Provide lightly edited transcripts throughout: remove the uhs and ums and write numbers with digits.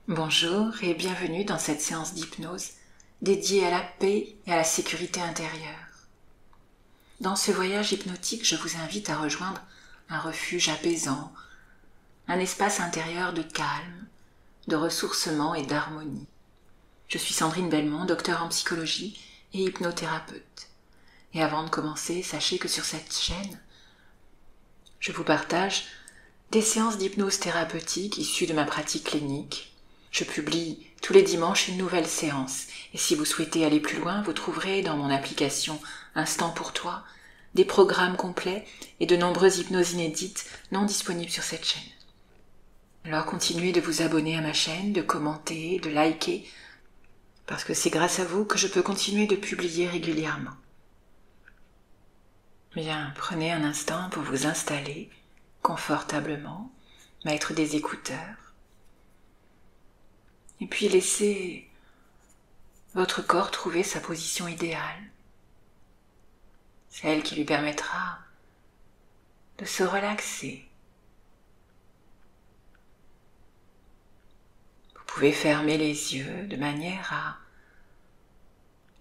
Bonjour et bienvenue dans cette séance d'hypnose dédiée à la paix et à la sécurité intérieure. Dans ce voyage hypnotique, je vous invite à rejoindre un refuge apaisant, un espace intérieur de calme, de ressourcement et d'harmonie. Je suis Sandrine Belmont, docteure en psychologie et hypnothérapeute. Et avant de commencer, sachez que sur cette chaîne, je vous partage des séances d'hypnose thérapeutique issues de ma pratique clinique. Je publie tous les dimanches une nouvelle séance. Et si vous souhaitez aller plus loin, vous trouverez dans mon application Instant pour toi des programmes complets et de nombreuses hypnoses inédites non disponibles sur cette chaîne. Alors continuez de vous abonner à ma chaîne, de commenter, de liker, parce que c'est grâce à vous que je peux continuer de publier régulièrement. Bien, prenez un instant pour vous installer confortablement, mettre des écouteurs, et puis laissez votre corps trouver sa position idéale, celle qui lui permettra de se relaxer. Vous pouvez fermer les yeux de manière à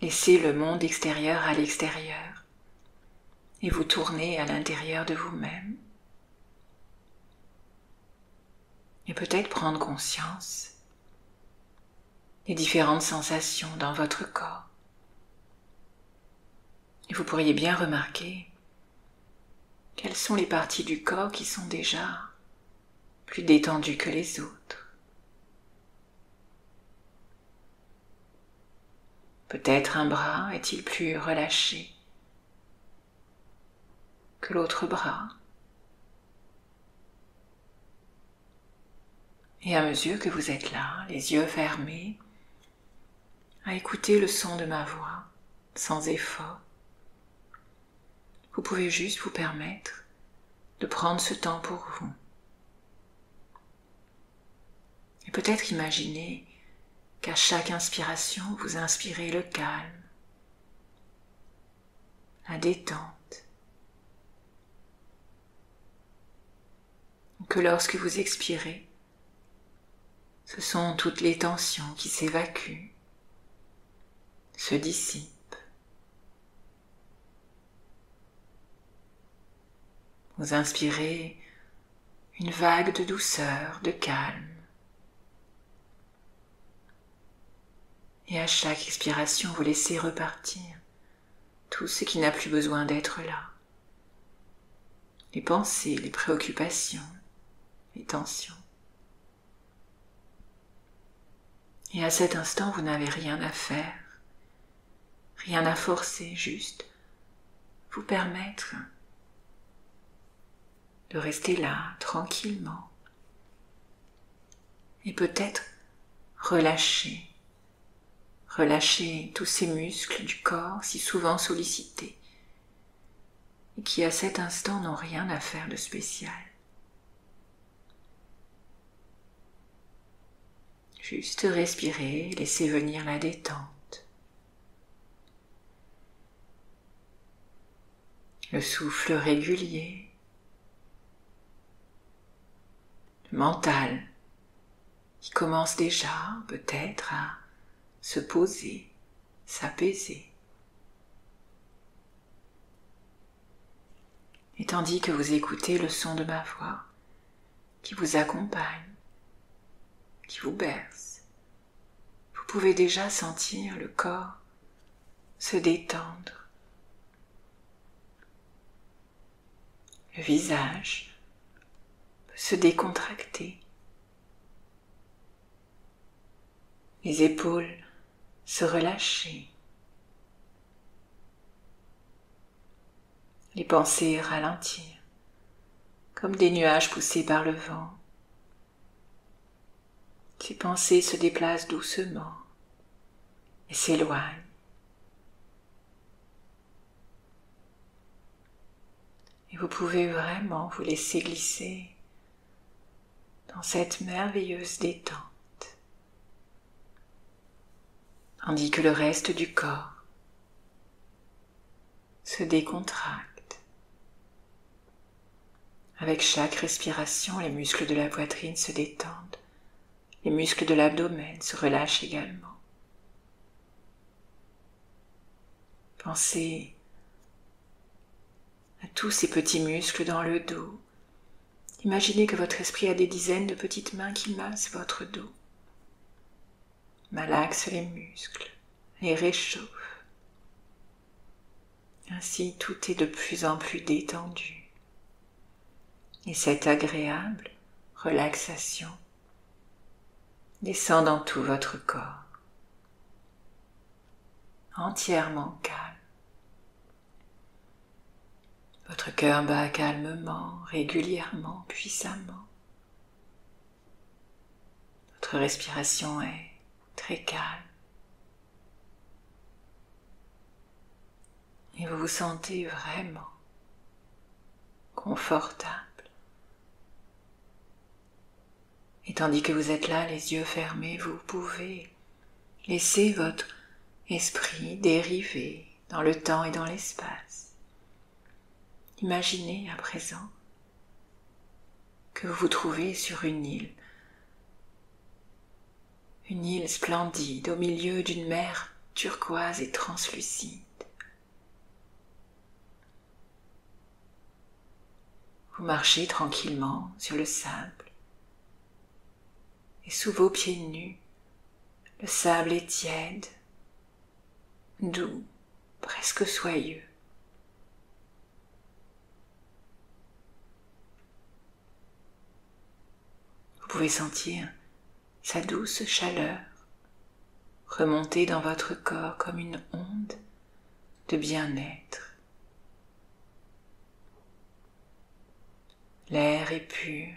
laisser le monde extérieur à l'extérieur et vous tourner à l'intérieur de vous-même. Et peut-être prendre conscience des différentes sensations dans votre corps. Et vous pourriez bien remarquer quelles sont les parties du corps qui sont déjà plus détendues que les autres. Peut-être un bras est-il plus relâché que l'autre bras. Et à mesure que vous êtes là, les yeux fermés, à écouter le son de ma voix, sans effort, vous pouvez juste vous permettre de prendre ce temps pour vous. Et peut-être imaginer qu'à chaque inspiration, vous inspirez le calme, la détente, que lorsque vous expirez, ce sont toutes les tensions qui s'évacuent, se dissipent. Vous inspirez une vague de douceur, de calme. Et à chaque expiration, vous laissez repartir tout ce qui n'a plus besoin d'être là. Les pensées, les préoccupations, les tensions. Et à cet instant, vous n'avez rien à faire, rien à forcer, juste vous permettre de rester là, tranquillement, et peut-être relâcher tous ces muscles du corps si souvent sollicités, et qui à cet instant n'ont rien à faire de spécial. Juste respirer, laisser venir la détente. Le souffle régulier. Le mental qui commence déjà peut-être à se poser, s'apaiser. Et tandis que vous écoutez le son de ma voix qui vous accompagne, qui vous berce, vous pouvez déjà sentir le corps se détendre, le visage se décontracter, les épaules se relâcher, les pensées ralentir, comme des nuages poussés par le vent. Ces pensées se déplacent doucement et s'éloignent. Et vous pouvez vraiment vous laisser glisser dans cette merveilleuse détente, tandis que le reste du corps se décontracte. Avec chaque respiration, les muscles de la poitrine se détendent, Les muscles de l'abdomen se relâchent également. Pensez à tous ces petits muscles dans le dos. Imaginez que votre esprit a des dizaines de petites mains qui massent votre dos, malaxent les muscles, les réchauffent. Ainsi, tout est de plus en plus détendu. Et cette agréable relaxation descend dans tout votre corps, entièrement calme. Votre cœur bat calmement, régulièrement, puissamment. Votre respiration est très calme. Et vous vous sentez vraiment confortable. Et tandis que vous êtes là, les yeux fermés, vous pouvez laisser votre esprit dériver dans le temps et dans l'espace. Imaginez à présent que vous vous trouvez sur une île splendide au milieu d'une mer turquoise et translucide. Vous marchez tranquillement sur le sable et sous vos pieds nus, le sable est tiède, doux, presque soyeux. Vous pouvez sentir sa douce chaleur remonter dans votre corps comme une onde de bien-être. L'air est pur,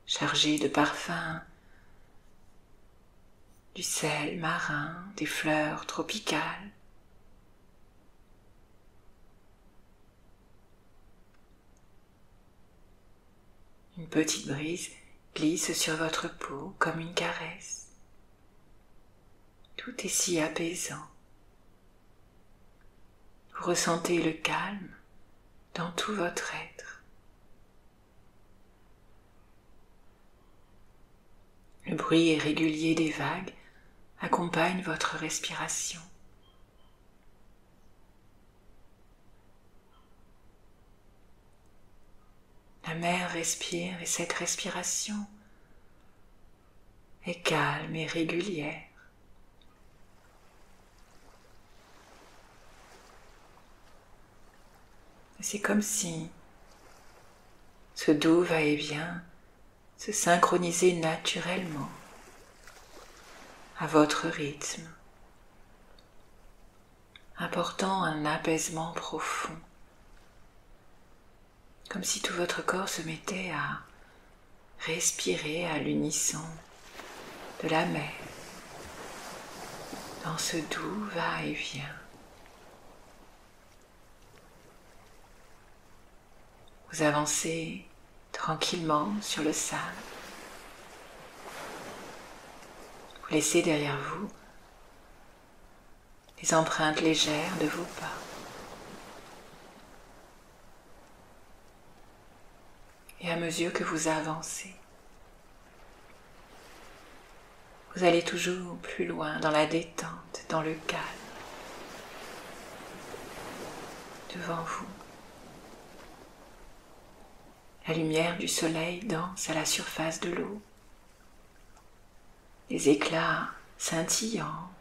chargé de parfums, du sel marin, des fleurs tropicales. Une petite brise glisse sur votre peau comme une caresse. Tout est si apaisant. Vous ressentez le calme dans tout votre être. Le bruit régulier des vagues accompagne votre respiration. La mer respire et cette respiration est calme et régulière. C'est comme si ce doux va-et-vient se synchronisait naturellement à votre rythme, apportant un apaisement profond. Comme si tout votre corps se mettait à respirer à l'unisson de la mer, dans ce doux va-et-vient. Vous avancez tranquillement sur le sable. Vous laissez derrière vous les empreintes légères de vos pas. Et à mesure que vous avancez, vous allez toujours plus loin dans la détente, dans le calme. Devant vous, la lumière du soleil danse à la surface de l'eau. Les éclats scintillants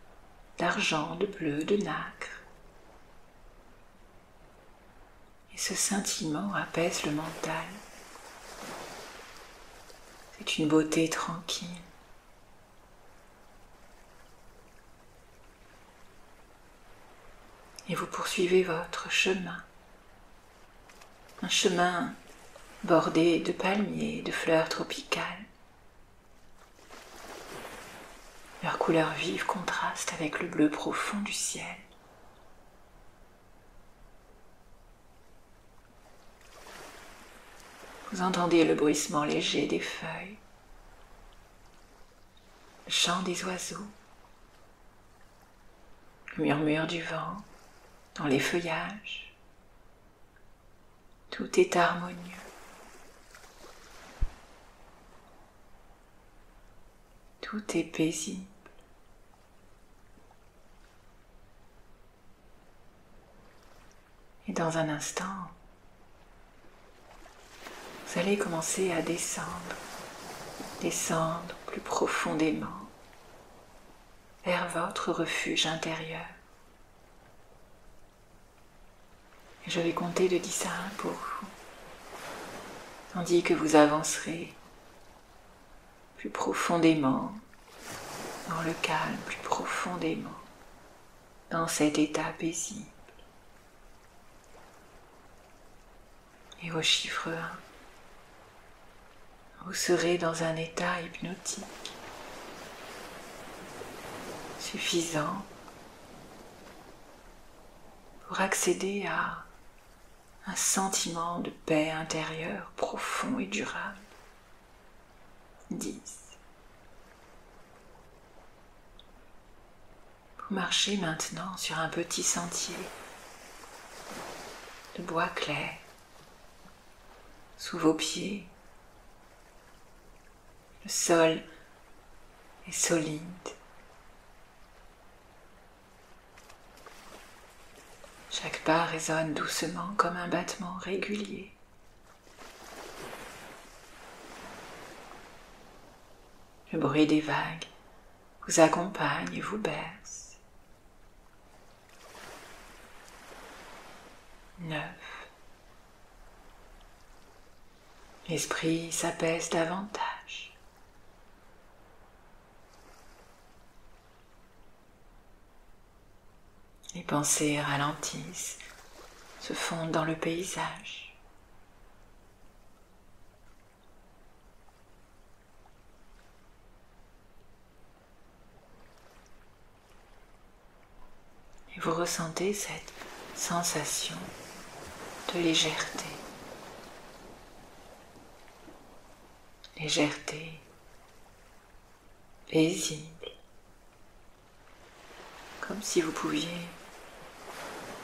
d'argent, de bleu, de nacre. Et ce scintillement apaise le mental. C'est une beauté tranquille. Et vous poursuivez votre chemin. Un chemin bordé de palmiers, de fleurs tropicales. Leur couleur vive contraste avec le bleu profond du ciel. Vous entendez le bruissement léger des feuilles, le chant des oiseaux, le murmure du vent dans les feuillages. Tout est harmonieux. Tout est paisible. Et dans un instant, vous allez commencer à descendre plus profondément vers votre refuge intérieur. Et je vais compter de 10 à 1 pour vous, tandis que vous avancerez plus profondément dans le calme, plus profondément dans cet état paisible. Et au chiffre 1, vous serez dans un état hypnotique suffisant pour accéder à un sentiment de paix intérieure profond et durable. 10. Vous marchez maintenant sur un petit sentier de bois clair. Sous vos pieds, le sol est solide. Chaque pas résonne doucement comme un battement régulier. Le bruit des vagues vous accompagne et vous berce. 9. L'esprit s'apaise davantage. Les pensées ralentissent, se fondent dans le paysage. 10. Et vous ressentez cette sensation de légèreté. Légèreté, paisible, comme si vous pouviez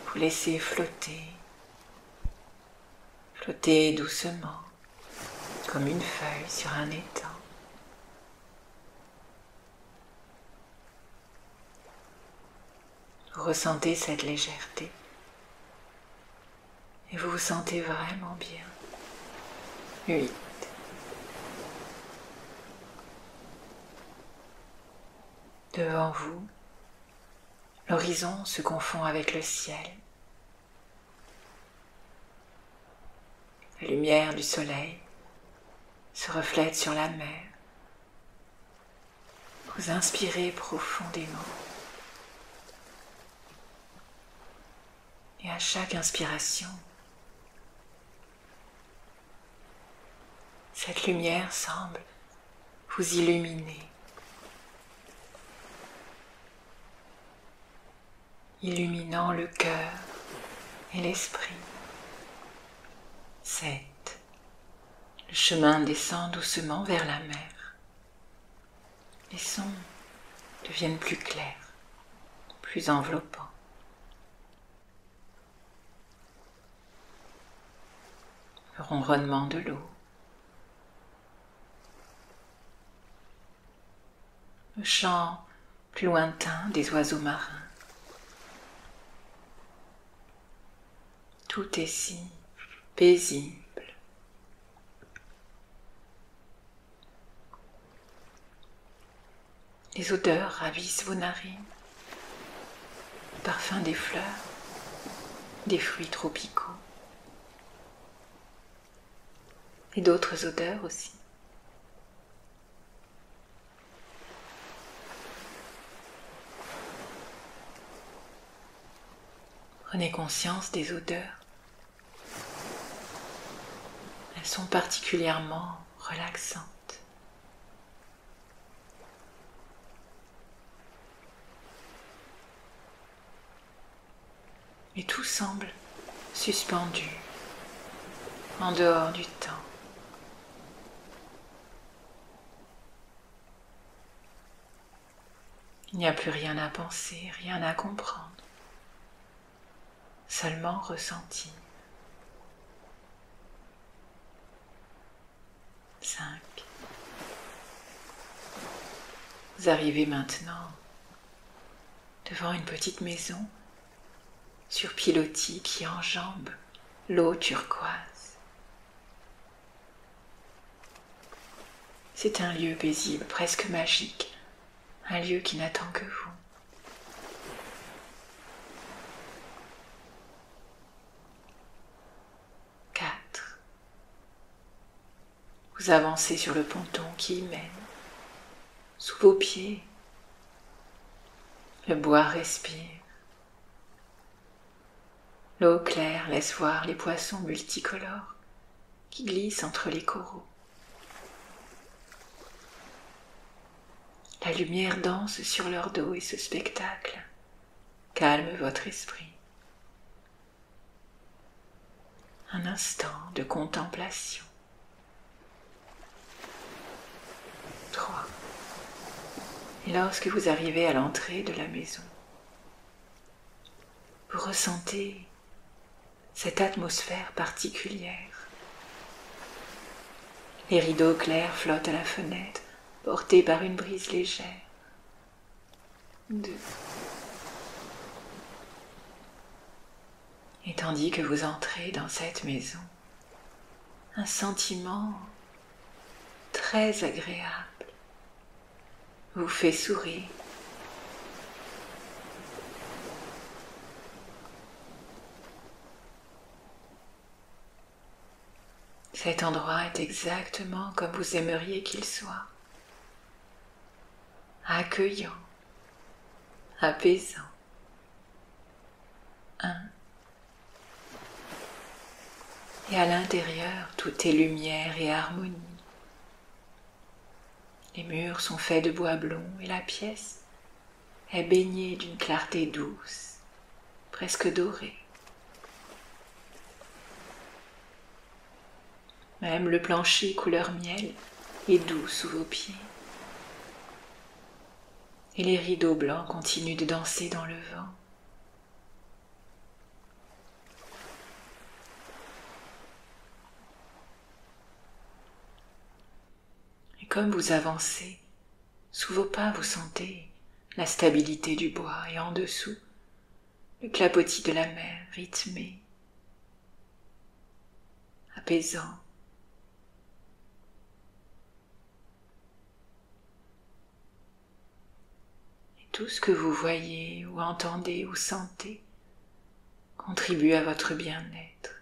vous laisser flotter doucement, comme une feuille sur un étang. Vous ressentez cette légèreté et vous vous sentez vraiment bien. 8. Devant vous, l'horizon se confond avec le ciel. La lumière du soleil se reflète sur la mer. Vous inspirez profondément. Et à chaque inspiration, cette lumière semble vous illuminer. Illuminant le cœur et l'esprit. 7. Le chemin descend doucement vers la mer. Les sons deviennent plus clairs, plus enveloppants. Le ronronnement de l'eau. Le chant plus lointain des oiseaux marins. Tout est si paisible. Les odeurs ravissent vos narines. Le parfum des fleurs, des fruits tropicaux. Et d'autres odeurs aussi. Prenez conscience des odeurs. Elles sont particulièrement relaxantes. Et tout semble suspendu, en dehors du temps. Il n'y a plus rien à penser, rien à comprendre, seulement ressentir. 5. Vous arrivez maintenant devant une petite maison sur pilotis qui enjambe l'eau turquoise. C'est un lieu paisible, presque magique, un lieu qui n'attend que vous. Vous avancez sur le ponton qui y mène. Sous vos pieds, le bois respire. L'eau claire laisse voir les poissons multicolores qui glissent entre les coraux. La lumière danse sur leur dos et ce spectacle calme votre esprit. Un instant de contemplation. 3. Et lorsque vous arrivez à l'entrée de la maison, vous ressentez cette atmosphère particulière. Les rideaux clairs flottent à la fenêtre, portés par une brise légère. 2. Et tandis que vous entrez dans cette maison, un sentiment très agréable vous fait sourire. Cet endroit est exactement comme vous aimeriez qu'il soit. Accueillant, apaisant. 1. Et à l'intérieur, tout est lumière et harmonie. Les murs sont faits de bois blond et la pièce est baignée d'une clarté douce, presque dorée. Même le plancher couleur miel est doux sous vos pieds. Et les rideaux blancs continuent de danser dans le vent. Et comme vous avancez, sous vos pas vous sentez la stabilité du bois et en dessous, le clapotis de la mer rythmé, apaisant. Tout ce que vous voyez ou entendez ou sentez contribue à votre bien-être.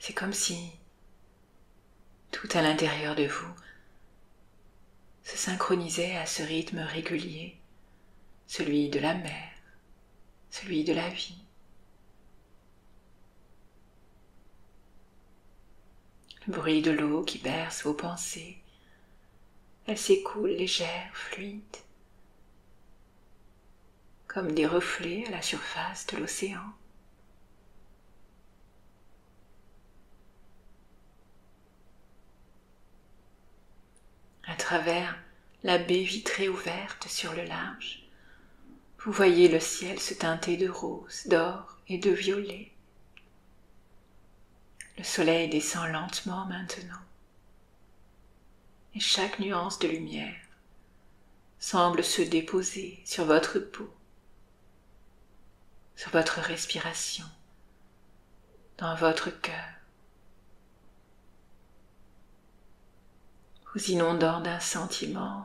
C'est comme si tout à l'intérieur de vous se synchronisait à ce rythme régulier, celui de la mer, celui de la vie. Le bruit de l'eau qui berce vos pensées, elle s'écoule légère, fluide, comme des reflets à la surface de l'océan. À travers la baie vitrée ouverte sur le large, vous voyez le ciel se teinter de rose, d'or et de violet. Le soleil descend lentement maintenant, et chaque nuance de lumière semble se déposer sur votre peau, sur votre respiration, dans votre cœur, vous inondant d'un sentiment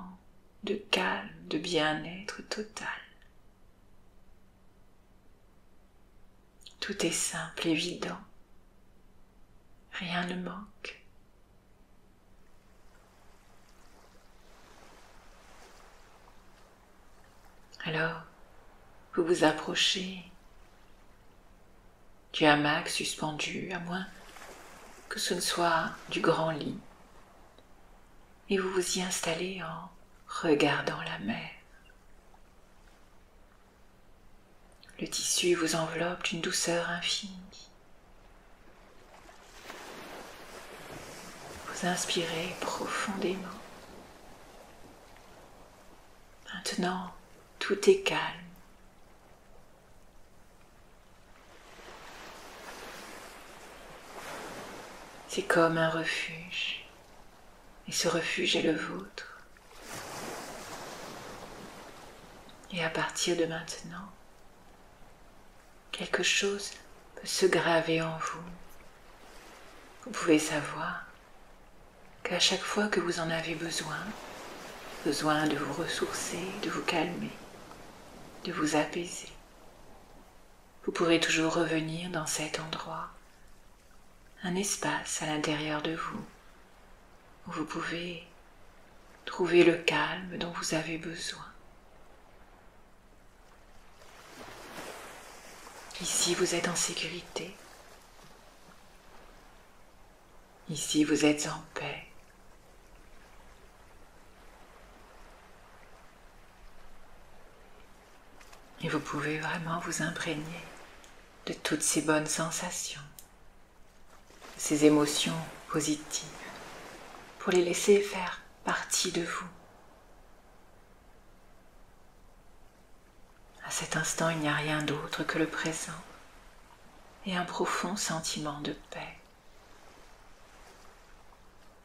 de calme, de bien-être total. Tout est simple, évident. Rien ne manque. Alors, vous vous approchez du hamac suspendu, à moins que ce ne soit du grand lit, et vous vous y installez en regardant la mer. Le tissu vous enveloppe d'une douceur infinie. Vous inspirez profondément. Maintenant, tout est calme. C'est comme un refuge, et ce refuge est le vôtre. Et à partir de maintenant, quelque chose peut se graver en vous. Vous pouvez savoir qu'à chaque fois que vous en avez besoin de vous ressourcer, de vous calmer, de vous apaiser, vous pourrez toujours revenir dans cet endroit, un espace à l'intérieur de vous, où vous pouvez trouver le calme dont vous avez besoin. Ici, vous êtes en sécurité. Ici, vous êtes en paix. Et vous pouvez vraiment vous imprégner de toutes ces bonnes sensations, ces émotions positives, pour les laisser faire partie de vous. À cet instant, il n'y a rien d'autre que le présent et un profond sentiment de paix.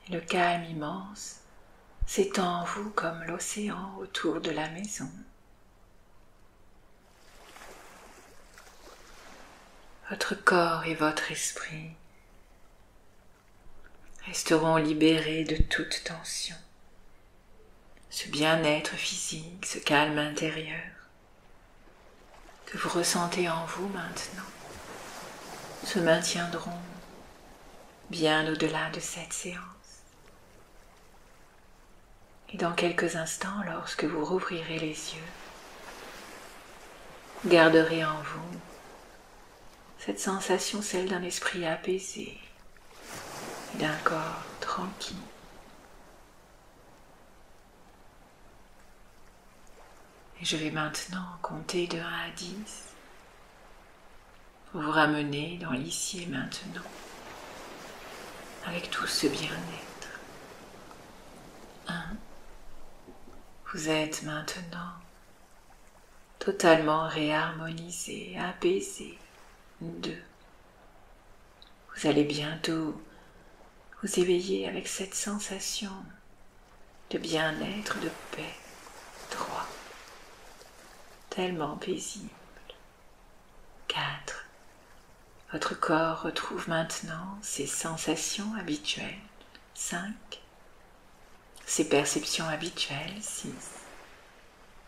Et le calme immense s'étend en vous comme l'océan autour de la maison. Votre corps et votre esprit resteront libérés de toute tension. Ce bien-être physique, ce calme intérieur que vous ressentez en vous maintenant se maintiendront bien au-delà de cette séance. Et dans quelques instants, lorsque vous rouvrirez les yeux, vous garderez en vous cette sensation, celle d'un esprit apaisé et d'un corps tranquille. Et je vais maintenant compter de 1 à 10 pour vous ramener dans l'ici et maintenant avec tout ce bien-être. 1. Vous êtes maintenant totalement réharmonisé, apaisé. 2. Vous allez bientôt vous éveiller avec cette sensation de bien-être, de paix. 3. Tellement paisible. 4. Votre corps retrouve maintenant ses sensations habituelles. 5. Ses perceptions habituelles. 6.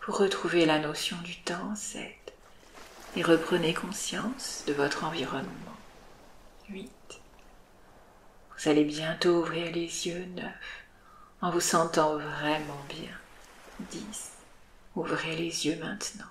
Vous retrouvez la notion du temps. 7. Et reprenez conscience de votre environnement. 8. Vous allez bientôt ouvrir les yeux. 9. En vous sentant vraiment bien. 10. Ouvrez les yeux maintenant.